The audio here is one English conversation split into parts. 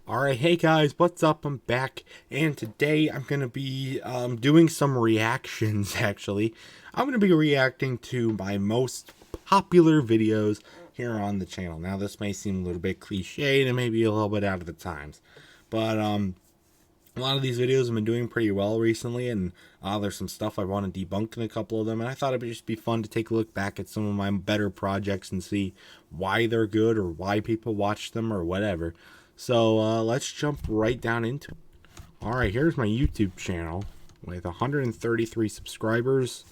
Alright, hey guys, what's up? I'm back, and today I'm going to be doing some reactions, actually. I'm going to be reacting to my most popular videos here on the channel. Now, this may seem a little bit cliche and maybe a little bit out of the times, but a lot of these videos have been doing pretty well recently, and there's some stuff I want to debunk in a couple of them, and I thought it would just be fun to take a look back at some of my better projects and see why they're good or why people watch them or whatever. So let's jump right down into it. Alright, here's my YouTube channel with 133 subscribers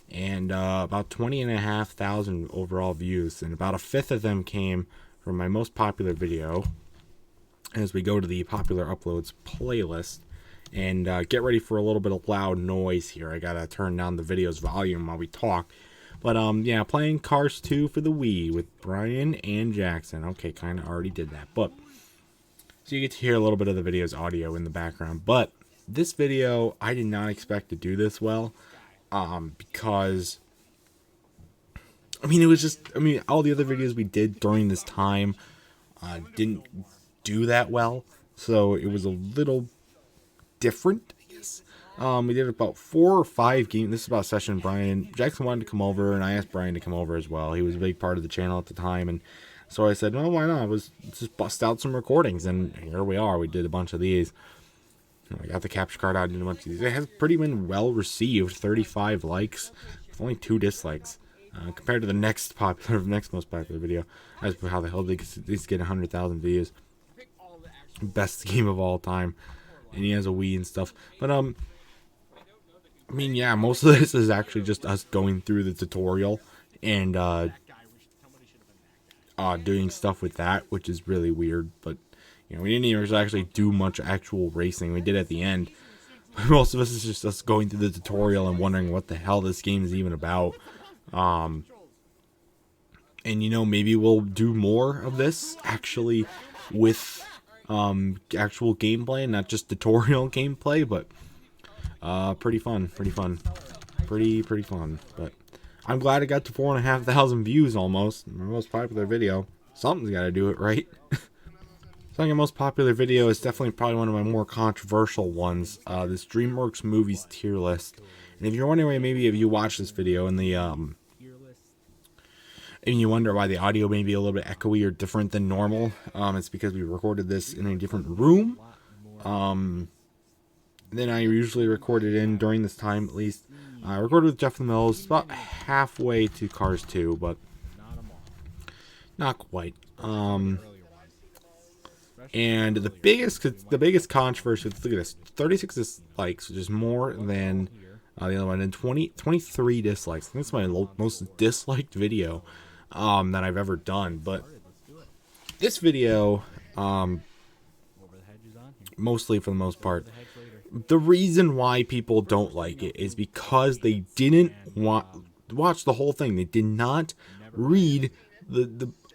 and about 20,500 overall views, and about a fifth of them came from my most popular video. As we go to the popular uploads playlist, and get ready for a little bit of loud noise here. I gotta turn down the video's volume while we talk. But yeah, playing Cars 2 for the Wii with Brian and Jackson. Okay, kind of already did that, but so you get to hear a little bit of the video's audio in the background. But this video, I did not expect to do this well, because it was just, all the other videos we did during this time didn't do that well, so it was a little different, I guess. We did about 4 or 5 games. This is about session. Brian Jackson wanted to come over, and I asked Brian to come over as well. He was a big part of the channel at the time, and so I said, well, why not? Let's just bust out some recordings, and here we are. We did a bunch of these. I got the capture card out and did a bunch of these. It has pretty been well received. 35 likes with only 2 dislikes. Compared to the next most popular video. As for how the hell these get 100,000 views. Best game of all time, and he has a Wii and stuff. But yeah, most of this is actually just us going through the tutorial and doing stuff with that, which is really weird. But we didn't even actually do much actual racing. We did at the end. Most of us is just us going through the tutorial and wondering what the hell this game is even about. And maybe we'll do more of this actually with actual gameplay, not just tutorial gameplay, but pretty fun. But I'm glad it got to 4,500 views almost. My most popular video. Something's got to do it, right? Second most popular video is definitely probably one of my more controversial ones. This DreamWorks movies tier list. And if you're wondering, maybe if you watch this video and and you wonder why the audio may be a little bit echoey or different than normal, it's because we recorded this in a different room than I usually record it in during this time, at least. I recorded with Jeff the Mills about halfway to Cars 2, but not quite. And the biggest controversy, look at this, 36 dislikes, which is more than the other one, and 23 dislikes. I think it's my most disliked video that I've ever done. But this video, mostly for the most part, the reason why people don't like it is because they didn't watch the whole thing. They did not read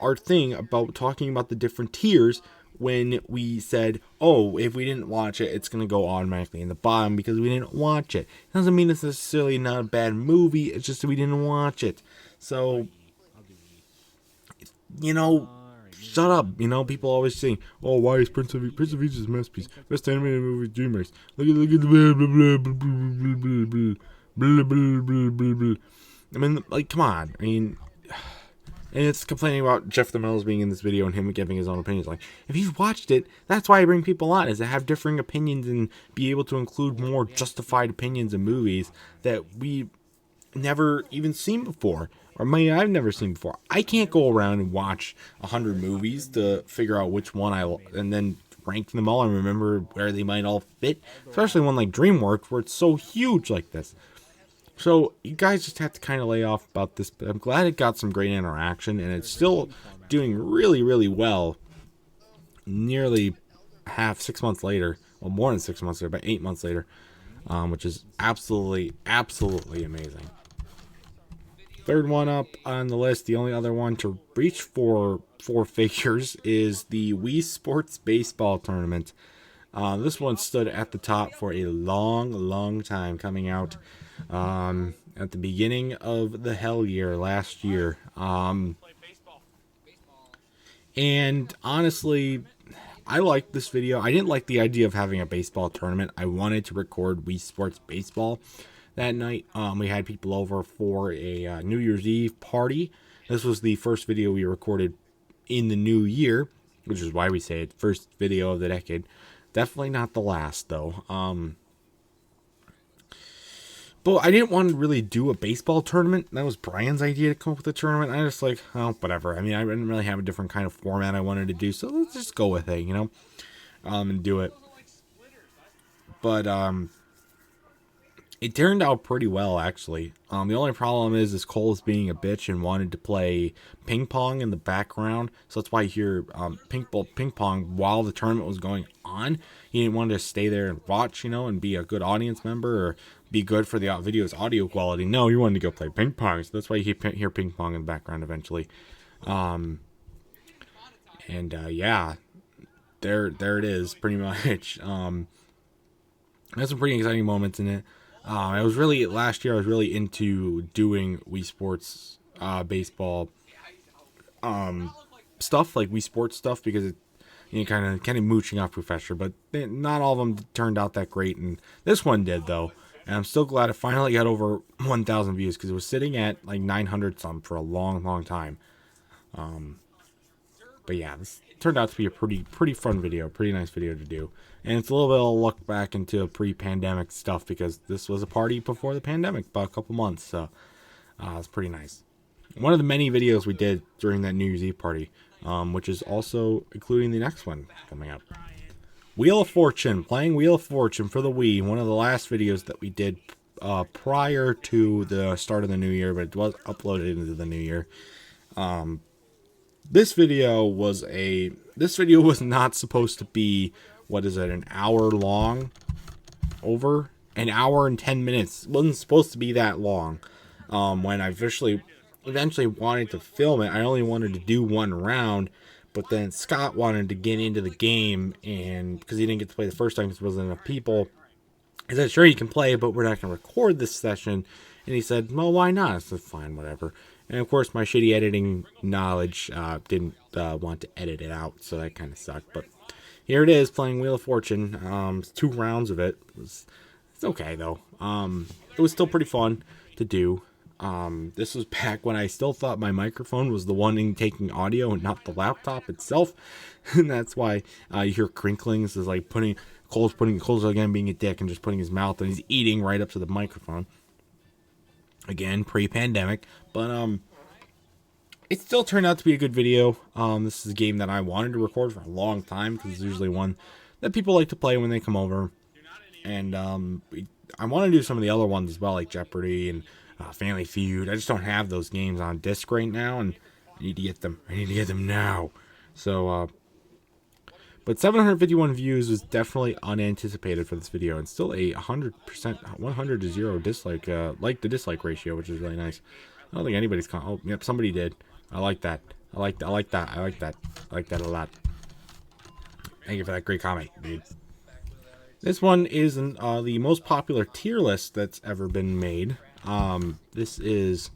our thing about talking about the different tiers when we said, oh, if we didn't watch it, it's going to go automatically in the bottom because we didn't watch it. It doesn't mean it's necessarily not a bad movie. It's just that we didn't watch it. So, shut up. People always say, oh, why is Prince of Egypt's masterpiece best animated movie DreamWorks? Look at the blah blah blah blah blah blah blah blah blah. Come on. And it's complaining about Jeff the Mills being in this video and him giving his own opinions. Like, if you've watched it, that's why I bring people on, is to have differing opinions and be able to include more justified opinions in movies that we never even seen before. Or I've never seen before. I can't go around and watch 100 movies to figure out which one and then rank them all and remember where they might all fit. Especially one like DreamWorks, where it's so huge like this. So you guys just have to kind of lay off about this. But I'm glad it got some great interaction, and it's still doing really, really well. Nearly 6 months later. Well, more than 6 months later, about 8 months later. Which is absolutely, absolutely amazing. Third one up on the list, the only other one to reach for 4 figures, is the Wii Sports Baseball Tournament. This one stood at the top for a long, long time, coming out at the beginning of the hell year last year. And honestly, I liked this video. I didn't like the idea of having a baseball tournament. I wanted to record Wii Sports Baseball that night. We had people over for a New Year's Eve party. This was the first video we recorded in the new year, which is why we say it first video of the decade. Definitely not the last, though. But I didn't want to really do a baseball tournament. That was Brian's idea to come up with a tournament. I just like, oh, whatever. I mean, I didn't really have a different kind of format I wanted to do, so let's just go with it, and do it. But it turned out pretty well, actually. The only problem is Cole's being a bitch and wanted to play ping pong in the background. So that's why you hear ping pong while the tournament was going on. He didn't want to stay there and watch, and be a good audience member or be good for the video's audio quality. No, he wanted to go play ping pong. So that's why you hear ping pong in the background eventually. Yeah, there it is, pretty much. There's some pretty exciting moments in it. Last year I was really into doing Wii Sports baseball stuff, like Wii Sports stuff, because it kind of mooching off Professor, but not all of them turned out that great, and this one did, though. And I'm still glad it finally got over 1,000 views, because it was sitting at like 900 some for a long time. But yeah, this turned out to be a pretty fun video, pretty nice video to do. And it's a little bit of a look back into pre-pandemic stuff, because this was a party before the pandemic, about a couple months, so it's pretty nice. One of the many videos we did during that New Year's Eve party, which is also including the next one coming up. Wheel of Fortune, playing Wheel of Fortune for the Wii, one of the last videos that we did prior to the start of the new year, but it was uploaded into the new year. This video was not supposed to be, an hour long? Over an hour and 10 minutes. It wasn't supposed to be that long. When I eventually wanted to film it, I only wanted to do one round, but then Scott wanted to get into the game, and because he didn't get to play the first time because there wasn't enough people, I said, sure, you can play, but we're not going to record this session. And he said, well, why not? I said, fine, whatever. And of course, my shitty editing knowledge didn't want to edit it out, so that kind of sucked. But here it is, playing Wheel of Fortune. It's 2 rounds of it. It's okay, though. It was still pretty fun to do. This was back when I still thought my microphone was the one taking audio and not the laptop itself. And that's why you hear crinklings. It's like Cole's again being a dick and just putting his mouth, and he's eating right up to the microphone. Again, pre-pandemic, but it still turned out to be a good video. This is a game that I wanted to record for a long time, because it's usually one that people like to play when they come over. And I want to do some of the other ones as well, like Jeopardy and Family Feud. I just don't have those games on disc right now, and I need to get them. I need to get them now. So, but 751 views was definitely unanticipated for this video, and still a 100%, 100 to 0 dislike, like the dislike ratio, which is really nice. I don't think anybody's oh, yep, somebody did. I like that. I like that. I like that. I like that. I like that a lot. Thank you for that great comment, dude. This one is the most popular tier list that's ever been made. This is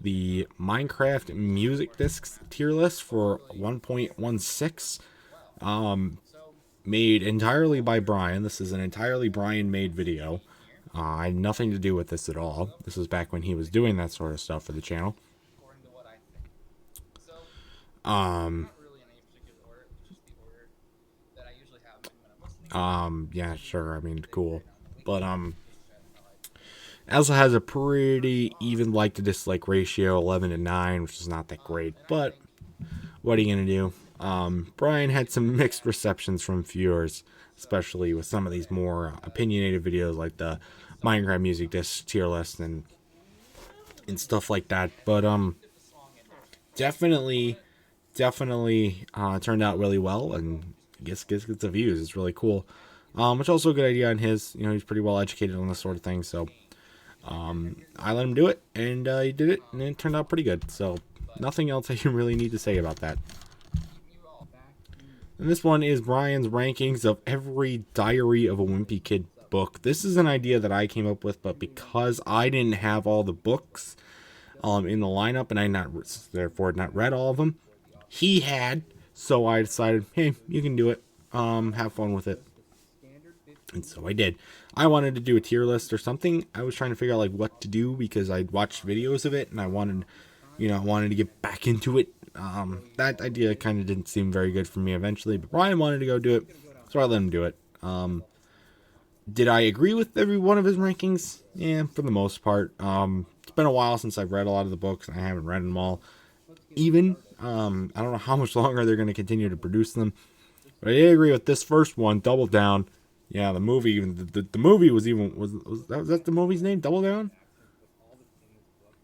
the Minecraft music discs tier list for 1.16. Made entirely by Brian. This is an entirely Brian-made video. I had nothing to do with this at all. This was back when he was doing that sort of stuff for the channel. Yeah, sure. I mean, cool. But, also has a pretty even like to dislike ratio, 11 to 9, which is not that great, but what are you gonna do? Brian had some mixed receptions from viewers, especially with some of these more opinionated videos like the Minecraft music disc tier list and stuff like that. But definitely turned out really well, and gets the views. It's really cool. Which also a good idea on his. He's pretty well educated on this sort of thing, so I let him do it, and he did it, and it turned out pretty good. So nothing else I really need to say about that. And this one is Brian's rankings of every Diary of a Wimpy Kid book. This is an idea that I came up with, but because I didn't have all the books in the lineup, and I therefore not read all of them, he had, so I decided, hey, you can do it. have fun with it. And so I did. I wanted to do a tier list or something. I was trying to figure out like what to do because I'd watched videos of it and I wanted, I wanted to get back into it. That idea kind of didn't seem very good for me eventually, but Brian wanted to go do it, so I let him do it. Did I agree with every one of his rankings? Yeah, for the most part. It's been a while since I've read a lot of the books, and I haven't read them all. Even, I don't know how much longer they're going to continue to produce them. But I did agree with this first one, Double Down. Yeah, the movie, the movie was even, was that the movie's name, Double Down?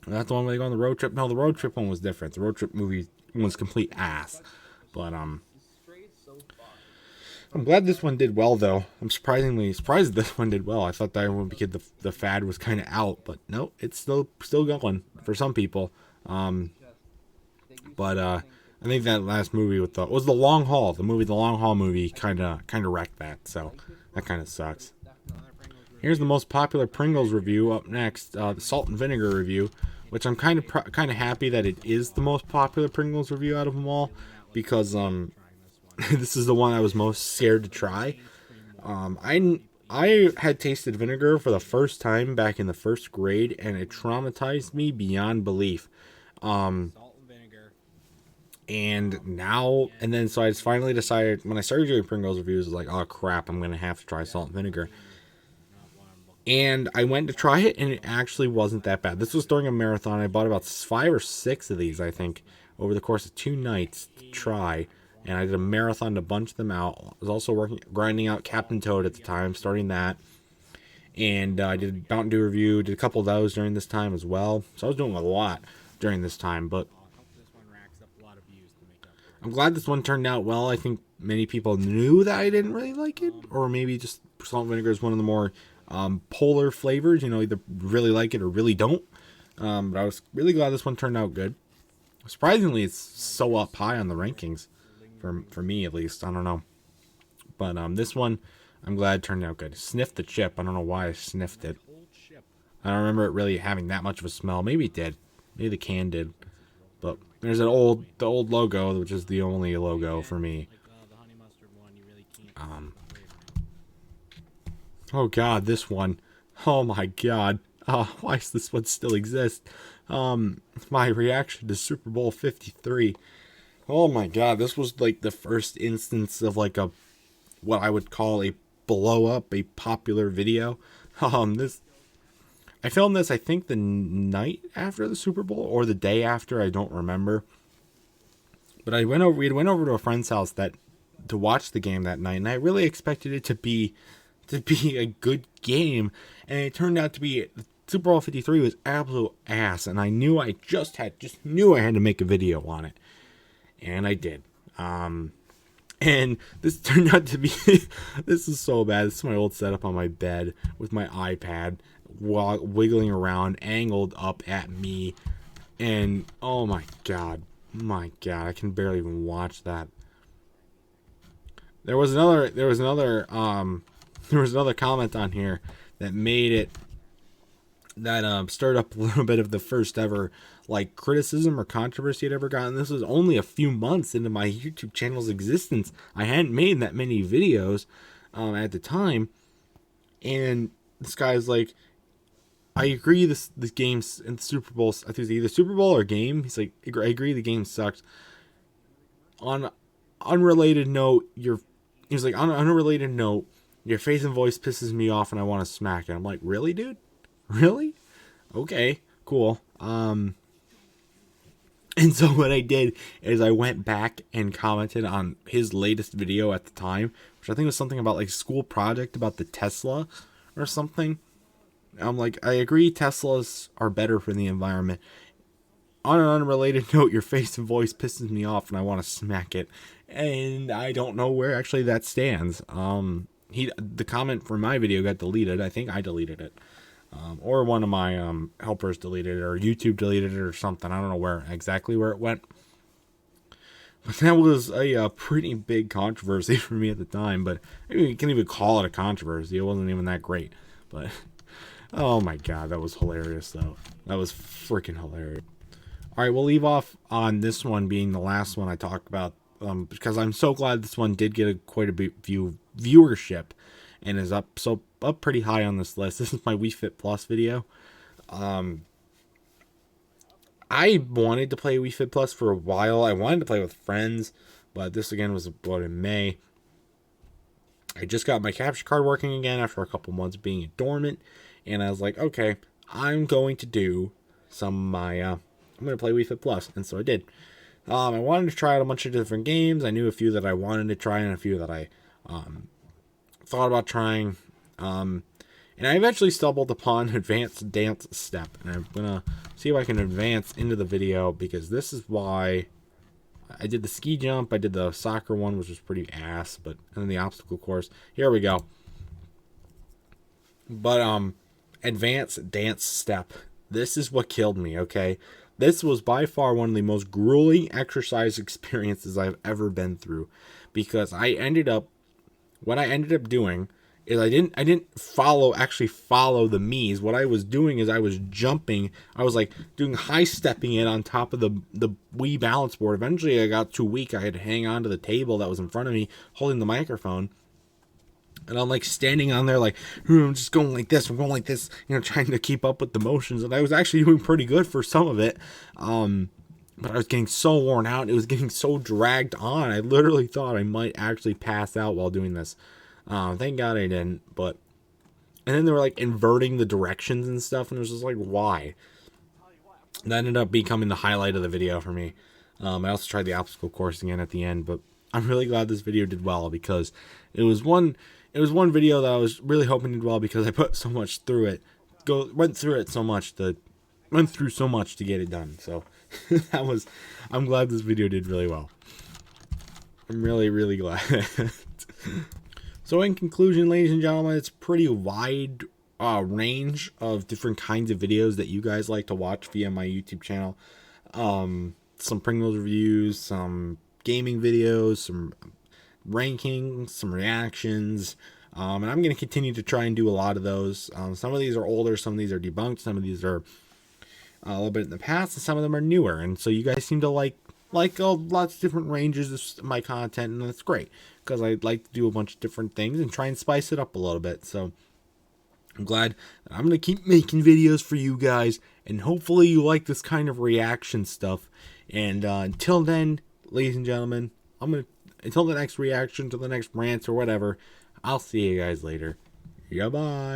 That's the one where they go on the road trip? No, the road trip one was different. The road trip movie was complete ass. But, I'm glad this one did well, though. I'm surprisingly surprised this one did well. I thought that one because the fad was kind of out, but no, it's still going for some people. But I think that last movie with was the Long Haul. The Long Haul movie kind of wrecked that, so that kind of sucks. Here's the most popular Pringles review up next, the Salt and Vinegar review, which I'm kind of happy that it is the most popular Pringles review out of them all, because this is the one I was most scared to try. I had tasted vinegar for the first time back in the first grade, and it traumatized me beyond belief. And now, and then so I just finally decided, when I started doing Pringles reviews, I was like, oh crap, I'm going to have to try salt and vinegar. And I went to try it, and it actually wasn't that bad. This was during a marathon. I bought about 5 or 6 of these, I think, over the course of 2 nights to try. And I did a marathon to bunch them out. I was also grinding out Captain Toad at the time, starting that. And I did Mountain Dew review, did a couple of those during this time as well. So I was doing a lot during this time, but I'm glad this one turned out well. I think many people knew that I didn't really like it, or maybe just salt and vinegar is one of the more polar flavors. Either really like it or really don't. But I was really glad this one turned out good. Surprisingly, it's so up high on the rankings. For me, at least. I don't know. But this one, I'm glad it turned out good. Sniffed the chip. I don't know why I sniffed it. I don't remember it really having that much of a smell. Maybe it did. Maybe the can did. But there's the old logo, which is the only logo for me. Oh god, this one. Oh my god. Why does this one still exist? My reaction to Super Bowl 53. Oh my god, this was like the first instance of like what I would call a blow up, a popular video. I filmed this, I think, the night after the Super Bowl or the day after, I don't remember. But we went over to a friend's house to watch the game that night, and I really expected it to be a good game, and it turned out to be Super Bowl 53 was absolute ass, and I knew I had to make a video on it. And I did. And this turned out to be, this is so bad. This is my old setup on my bed with my iPad wiggling around, angled up at me. And oh my god, I can barely even watch that. There was another comment on here that made it, that stirred up a little bit of the first ever like criticism or controversy I'd ever gotten. This was only a few months into my YouTube channel's existence. I hadn't made that many videos at the time, and this guy's like, I agree this game's in the Super Bowl, I think it's either Super Bowl or game. He's like, I agree the game sucks. On unrelated note, your face and voice pisses me off and I want to smack it. I'm like, really, dude? Really? Okay, cool. And so what I did is I went back and commented on his latest video at the time, which I think was something about like school project about the Tesla or something. I'm like, I agree Teslas are better for the environment. On an unrelated note, your face and voice pisses me off and I want to smack it. And I don't know where actually that stands. The comment from my video got deleted. I think I deleted it. Or one of my helpers deleted it, or YouTube deleted it or something. I don't know exactly where it went. But that was a pretty big controversy for me at the time. But maybe you can't even call it a controversy. It wasn't even that great. But oh my god, that was hilarious though. That was freaking hilarious. Alright, we'll leave off on this one being the last one I talk about because I'm so glad this one did get quite a bit viewership and is up pretty high on this list. This is my Wii Fit Plus video. I wanted to play Wii Fit Plus for a while. I wanted to play with friends, but this again was about in May. I just got my capture card working again after a couple months being dormant, and I was like, okay, I'm going to do some of my, I'm going to play Wii Fit Plus, and so I did. I wanted to try out a bunch of different games. I knew a few that I wanted to try and a few that I thought about trying. And I eventually stumbled upon Advanced Dance Step, and I'm going to see if I can advance into the video, because this is why I did the ski jump, I did the soccer one, which was pretty ass, and then the obstacle course. Here we go. But, Advanced Dance Step. This is what killed me, okay? This was by far one of the most grueling exercise experiences I've ever been through, because what I ended up doing is I didn't actually follow the Mii's. What I was doing is I was jumping. I was like doing high stepping it on top of the Wii balance board. Eventually I got too weak. I had to hang on to the table that was in front of me holding the microphone. And I'm like standing on there like, I'm just going like this. I'm going like this, trying to keep up with the motions. And I was actually doing pretty good for some of it. But I was getting so worn out. It was getting so dragged on. I literally thought I might actually pass out while doing this. Thank God I didn't. And then they were like inverting the directions and stuff. And it was just like, why? That ended up becoming the highlight of the video for me. I also tried the obstacle course again at the end. But I'm really glad this video did well, because it was one video that I was really hoping did well, because I put so much through it. Went through so much to get it done. So I'm glad this video did really well. I'm really, really glad. So in conclusion, ladies and gentlemen, it's pretty wide range of different kinds of videos that you guys like to watch via my YouTube channel. Some Pringles reviews, some gaming videos, some rankings, some reactions, and I'm going to continue to try and do a lot of those. Some of these are older, some of these are debunked, some of these are a little bit in the past, and some of them are newer. And so you guys seem to like lots of different ranges of my content, and that's great, because I like to do a bunch of different things and try and spice it up a little bit. So I'm glad that I'm going to keep making videos for you guys, and hopefully you like this kind of reaction stuff. And until then, ladies and gentlemen, until the next reaction, to the next rant or whatever, I'll see you guys later. Goodbye.